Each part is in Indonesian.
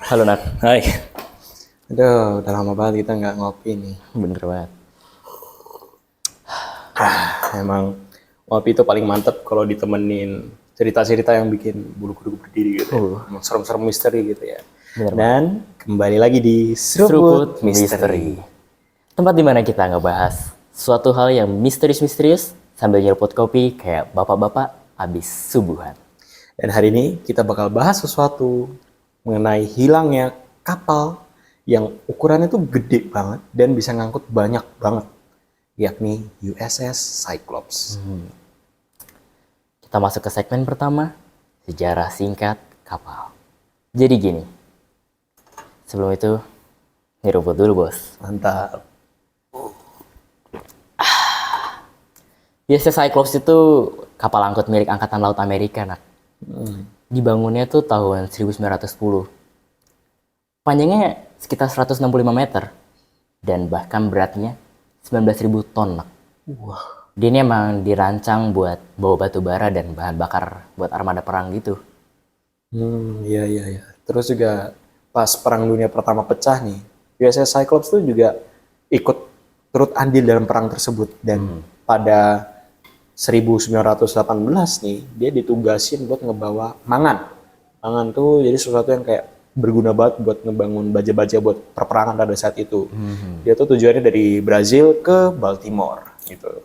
Halo Nat. Hai. Aduh, udah lama banget kita nggak ngopi nih. Bener banget. Emang ngopi itu paling mantep kalau ditemenin cerita-cerita yang bikin bulu kuduk berdiri gitu ya. Emang serem-serem misteri gitu ya. Bener Dan kembali lagi di Seruput Seruput Misteri. Misteri. Tempat dimana kita ngebahas suatu hal yang misterius-misterius sambil nyeruput kopi kayak bapak-bapak abis subuhan. Dan hari ini kita bakal bahas sesuatu mengenai hilangnya kapal yang ukurannya tuh gede banget dan bisa ngangkut banyak banget, yakni USS Cyclops. Kita masuk ke segmen pertama, sejarah singkat kapal. Jadi gini, sebelum itu nyeruput dulu bos. Mantap. USS Cyclops itu kapal angkut milik Angkatan Laut Amerika, Nak. Dibangunnya tuh tahun 1910. Panjangnya sekitar 165 meter dan bahkan beratnya 19.000 ton. Nak. Dia ini emang dirancang buat bawa batu bara dan bahan bakar buat armada perang gitu. Iya, iya, iya. Terus juga pas Perang Dunia Pertama pecah nih, USS Cyclops tuh juga ikut turut andil dalam perang tersebut. Dan pada 1918 nih, dia ditugasin buat ngebawa mangan. Mangan tuh jadi sesuatu yang kayak berguna banget buat ngebangun baja-baja buat perperangan pada saat itu. Dia tuh tujuannya dari Brazil ke Baltimore gitu.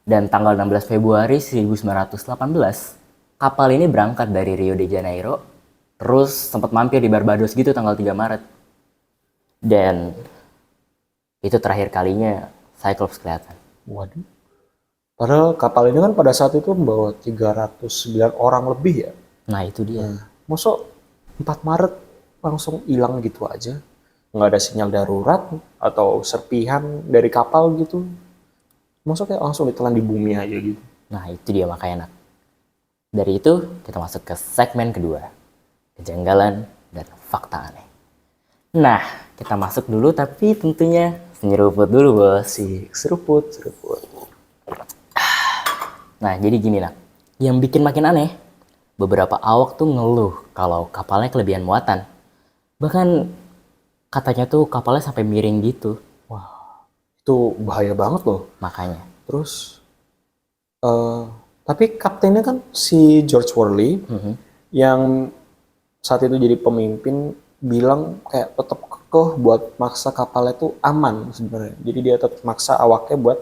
Dan tanggal 16 Februari 1918, kapal ini berangkat dari Rio de Janeiro, terus sempat mampir di Barbados gitu tanggal 3 Maret. Dan itu terakhir kalinya Cyclops kelihatan. Waduh. Padahal kapal ini kan pada saat itu membawa 309 orang lebih ya. Nah itu dia. Masa 4 Maret langsung hilang gitu aja? Nggak ada sinyal darurat atau serpihan dari kapal gitu? Masa kayak langsung ditelan di bumi aja gitu? Nah itu dia makanya Nak. Dari itu kita masuk ke segmen kedua, kejanggalan dan fakta aneh. Nah kita masuk dulu tapi tentunya nyeruput dulu bos. Seruput, seruput. Nah jadi gini Nak, yang bikin makin aneh, beberapa awak tuh ngeluh kalau kapalnya kelebihan muatan. Bahkan katanya tuh kapalnya sampai miring gitu. Itu bahaya banget loh. Makanya. Terus, tapi kaptennya kan si George Worley yang saat itu jadi pemimpin bilang kayak tetap kekeh buat maksa kapalnya tuh aman sebenarnya. Jadi dia tetap maksa awaknya buat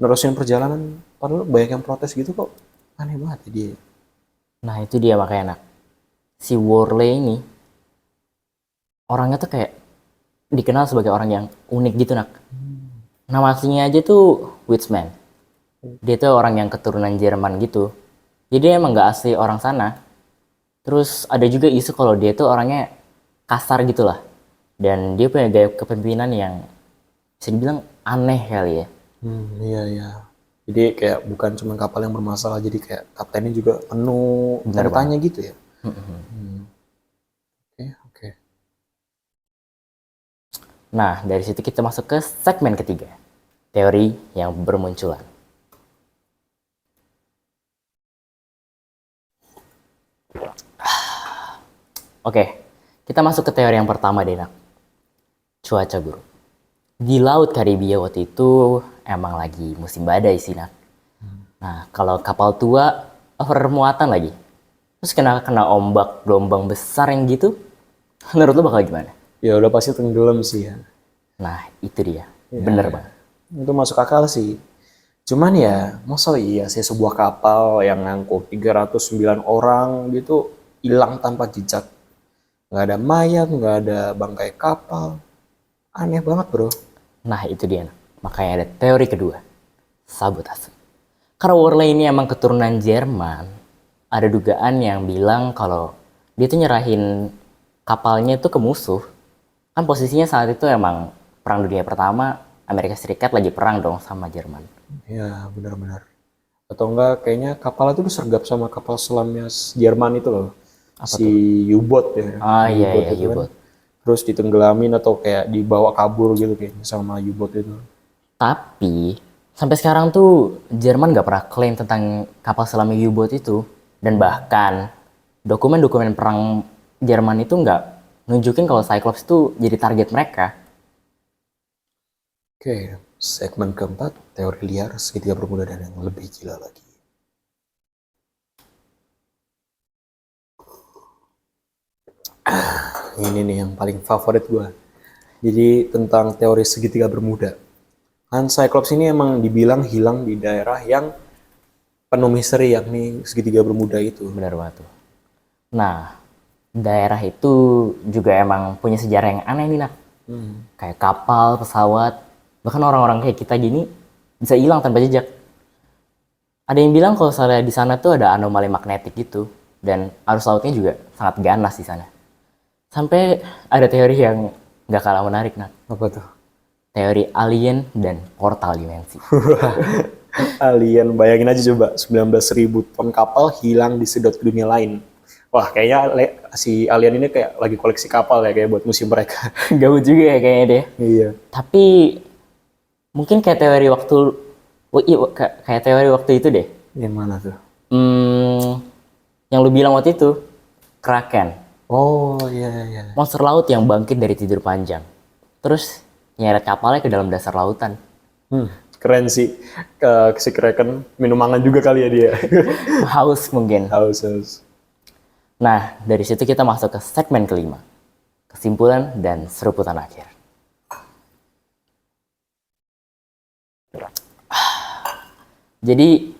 nerusin perjalanan. Padahal banyak yang protes gitu kok. Aneh banget ya dia. Nah itu dia makanya Nak. Si Worley ini orangnya tuh kayak dikenal sebagai orang yang unik gitu Nak. Nama aslinya aja tuh Witzman. Dia tuh orang yang keturunan Jerman gitu. Jadi emang gak asli orang sana. Terus ada juga isu kalau dia tuh orangnya kasar gitu lah. Dan dia punya gaya kepemimpinan yang bisa dibilang aneh kali ya. Iya, iya. Jadi kayak bukan cuma kapal yang bermasalah, jadi kayak kaptennya juga penuh Bener tanya gitu ya. Oke, oke. Nah dari situ kita masuk ke segmen ketiga. Teori yang bermunculan. Oke, kita masuk ke teori yang pertama deh Nak. Cuaca buruk. Di Laut Karibia waktu itu emang lagi musim badai sih Nak. Nah kalau kapal tua over muatan lagi. Terus kena ombak gelombang besar yang gitu. Menurut lo bakal gimana? Ya udah pasti tenggelam sih ya. Nah itu dia. Bener banget. Itu masuk akal sih. Cuman ya, masa iya sih sebuah kapal yang ngangkut 309 orang gitu hilang tanpa jejak. Nggak ada mayat, nggak ada bangkai kapal. Aneh banget bro. Nah itu dia Nak. Makanya ada teori kedua. Sabotase. Karena Worley ini emang keturunan Jerman. Ada dugaan yang bilang kalau dia tuh nyerahin kapalnya itu ke musuh. Kan posisinya saat itu emang Perang Dunia Pertama, Amerika Serikat lagi perang dong sama Jerman. Ya benar-benar. Atau enggak kayaknya kapal itu disergap sama kapal selamnya Jerman itu loh. Si U-boat ya. Ah iya U-boat iya itu kan. U-boat. Terus ditenggelamin atau kayak dibawa kabur gitu kayaknya sama U-boat itu. Tapi sampai sekarang tuh Jerman nggak pernah klaim tentang kapal selam U-boat itu. Dan bahkan dokumen-dokumen perang Jerman itu nggak nunjukin kalau Cyclops itu jadi target mereka. Oke, segmen keempat, teori liar segitiga bermuda dan yang lebih gila lagi. Ini nih yang paling favorit gue. Jadi tentang teori segitiga bermuda. Kan Cyclops ini emang dibilang hilang di daerah yang penuh misteri, yakni segitiga bermuda itu. Benar banget tuh. Nah, daerah itu juga emang punya sejarah yang aneh nih, Nak. Kayak kapal, pesawat, bahkan orang-orang kayak kita gini bisa hilang tanpa jejak. Ada yang bilang kalau misalnya di sana tuh ada anomali magnetik gitu, dan arus lautnya juga sangat ganas di sana. Sampai ada teori yang nggak kalah menarik, Nak. Apa tuh? Teori alien dan portal dimensi. Alien, bayangin aja coba 19.000 ton kapal hilang disedot ke dunia lain. Wah, kayaknya si alien ini kayak lagi koleksi kapal ya, kayak buat museum mereka. Gabut juga ya kayaknya deh. Iya. Tapi mungkin kayak teori waktu, kayak teori waktu itu deh. Yang mana tuh? Yang lu bilang waktu itu, Kraken. Oh, iya, iya. Monster laut yang bangkit dari tidur panjang. Terus nyeret kapalnya ke dalam dasar lautan. Keren sih. Si Kraken minum mangan juga kali ya dia. Haus mungkin. Haus. Nah, dari situ kita masuk ke segmen kelima. Kesimpulan dan seruputan akhir. Jadi,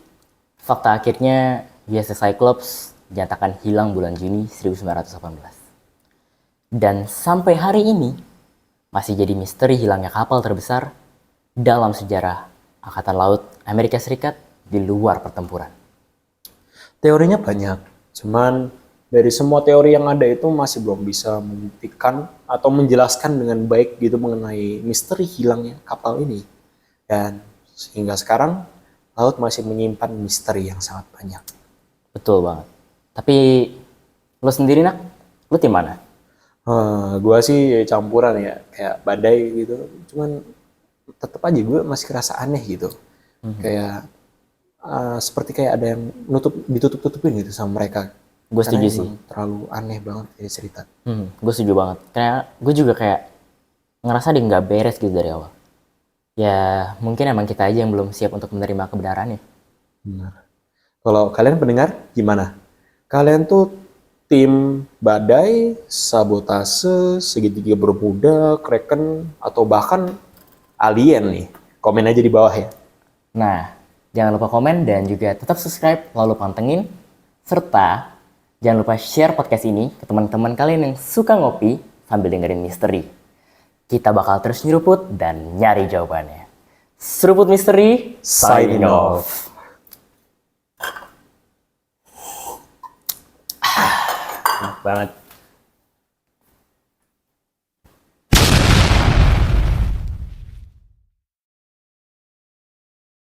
fakta akhirnya USS Cyclops dinyatakan hilang bulan Juni 1918. Dan sampai hari ini, masih jadi misteri hilangnya kapal terbesar dalam sejarah Angkatan Laut Amerika Serikat di luar pertempuran. Teorinya banyak, cuman dari semua teori yang ada itu masih belum bisa membuktikan atau menjelaskan dengan baik gitu mengenai misteri hilangnya kapal ini. Dan sehingga sekarang, laut masih menyimpan misteri yang sangat banyak. Betul banget. Tapi lo sendiri, Nak, lo tim mana? Gua sih campuran ya, kayak badai gitu. Cuman tetap aja gue masih kerasa aneh gitu. Kayak seperti kayak ada yang ditutup-tutupin gitu sama mereka. Gue setuju sih. Terlalu aneh banget ya cerita. Gue setuju banget. Karena gue juga kayak ngerasa dia nggak beres gitu dari awal. Ya mungkin emang kita aja yang belum siap untuk menerima kebenarannya. Benar. Kalau kalian pendengar gimana? Kalian tuh tim badai, sabotase, segitiga bermuda, Kraken, atau bahkan alien nih? Komen aja di bawah ya. Nah, jangan lupa komen dan juga tetap subscribe lalu pantengin. Serta jangan lupa share podcast ini ke teman-teman kalian yang suka ngopi sambil dengerin misteri. Kita bakal terus nyeruput dan nyari jawabannya. Seruput Misteri, signing off. Enak banget.